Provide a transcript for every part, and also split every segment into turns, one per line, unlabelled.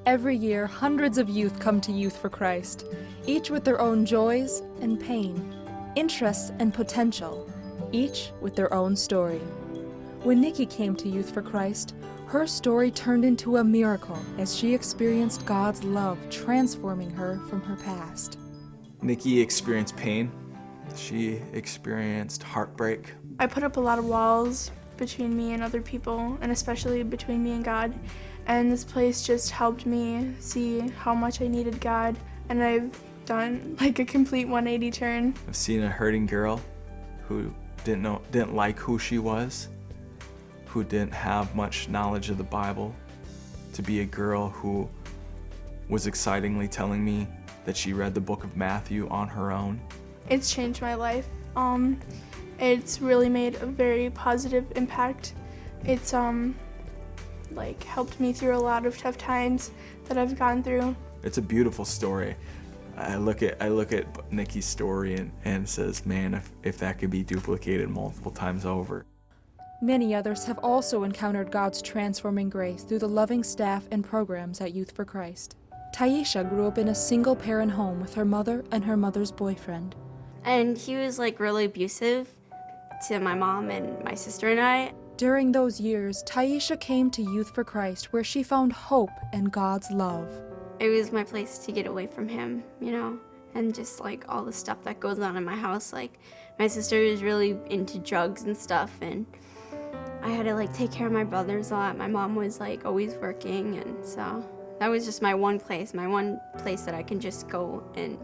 Every year, hundreds of youth come to Youth for Christ, each with their own joys and pain, interests and potential, each with their own story. When Nikki came to Youth for Christ, her story turned into a miracle as she experienced God's love transforming her from her past.
Nikki experienced pain. She experienced heartbreak.
I put up a lot of walls between me and other people, and especially between me and God. And this place just helped me see how much I needed God. And I've done like a complete 180 turn.
I've seen a hurting girl who didn't like who she was, who didn't have much knowledge of the Bible, to be a girl who was excitingly telling me that she read the book of Matthew on her own.
It's changed my life. It's really made a very positive impact. It's like helped me through a lot of tough times that I've gone through.
It's a beautiful story. I look at Nikki's story and says, man, if that could be duplicated multiple times over.
Many others have also encountered God's transforming grace through the loving staff and programs at Youth for Christ. Taisha grew up in a single-parent home with her mother and her mother's boyfriend.
And he was like really abusive to my mom and my sister and I.
During those years, Taisha came to Youth for Christ where she found hope and God's love.
It was my place to get away from him, you know, and just like all the stuff that goes on in my house. Like my sister was really into drugs and stuff, and I had to like take care of my brothers a lot. My mom was like always working, and so that was just my one place that I can just go and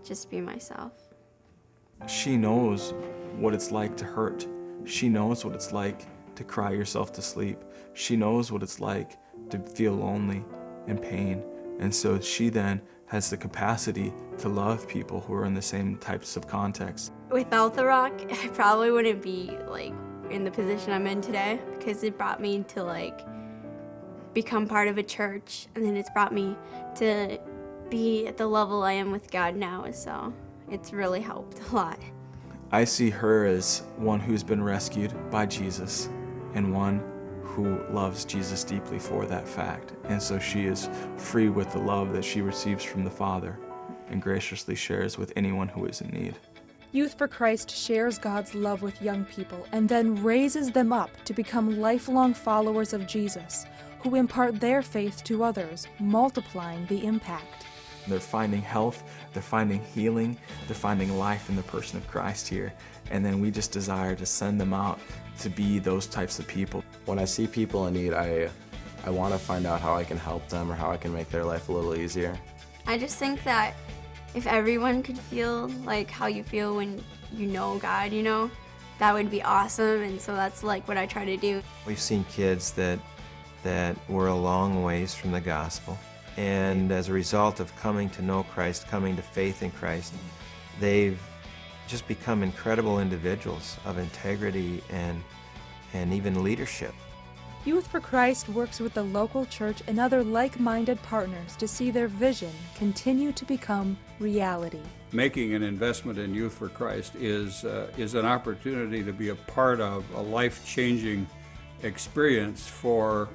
just be myself.
She knows what it's like to hurt. She knows what it's like to cry yourself to sleep. She knows what it's like to feel lonely and pain. And so she then has the capacity to love people who are in the same types of contexts.
Without the rock, I probably wouldn't be like in the position I'm in today, because it brought me to like become part of a church, and then it's brought me to be at the level I am with God now, so it's really helped a lot.
I see her as one who's been rescued by Jesus and one who loves Jesus deeply for that fact. And so she is free with the love that she receives from the Father and graciously shares with anyone who is in need.
Youth for Christ shares God's love with young people and then raises them up to become lifelong followers of Jesus, who impart their faith to others, multiplying the impact.
They're finding health, they're finding healing, they're finding life in the person of Christ here. And then we just desire to send them out to be those types of people.
When I see people in need, I want to find out how I can help them or how I can make their life a little easier.
I just think that if everyone could feel like how you feel when you know God, you know, that would be awesome. And so that's like what I try to do.
We've seen kids that were a long ways from the gospel. And as a result of coming to know Christ, coming to faith in Christ, they've just become incredible individuals of integrity and even leadership.
Youth for Christ works with the local church and other like-minded partners to see their vision continue to become reality.
Making an investment in Youth for Christ is an opportunity to be a part of a life-changing experience for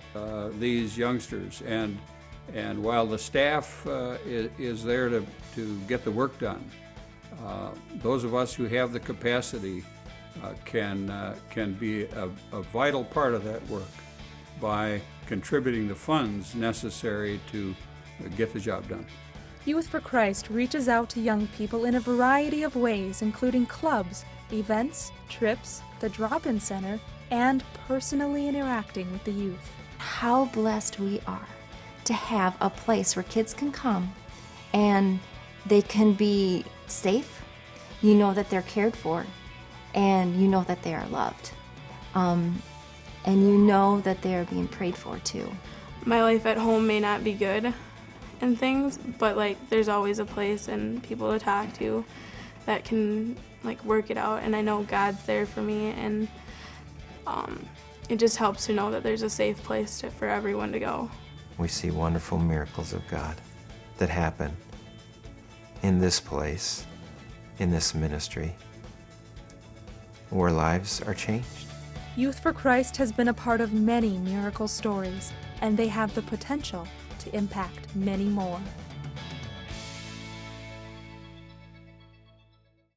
these youngsters. And while the staff is there to get the work done, those of us who have the capacity can be a vital part of that work by contributing the funds necessary to get the job done.
Youth for Christ reaches out to young people in a variety of ways, including clubs, events, trips, the drop-in center, and personally interacting with the youth.
How blessed we are to have a place where kids can come and they can be safe. You know that they're cared for, and you know that they are loved. And you know that they are being prayed for too.
My life at home may not be good and things, but like there's always a place and people to talk to that can like work it out, and I know God's there for me, and it just helps to know that there's a safe place for everyone to go.
We see wonderful miracles of God that happen in this place, in this ministry, where lives are changed.
Youth for Christ has been a part of many miracle stories, and they have the potential to impact many more.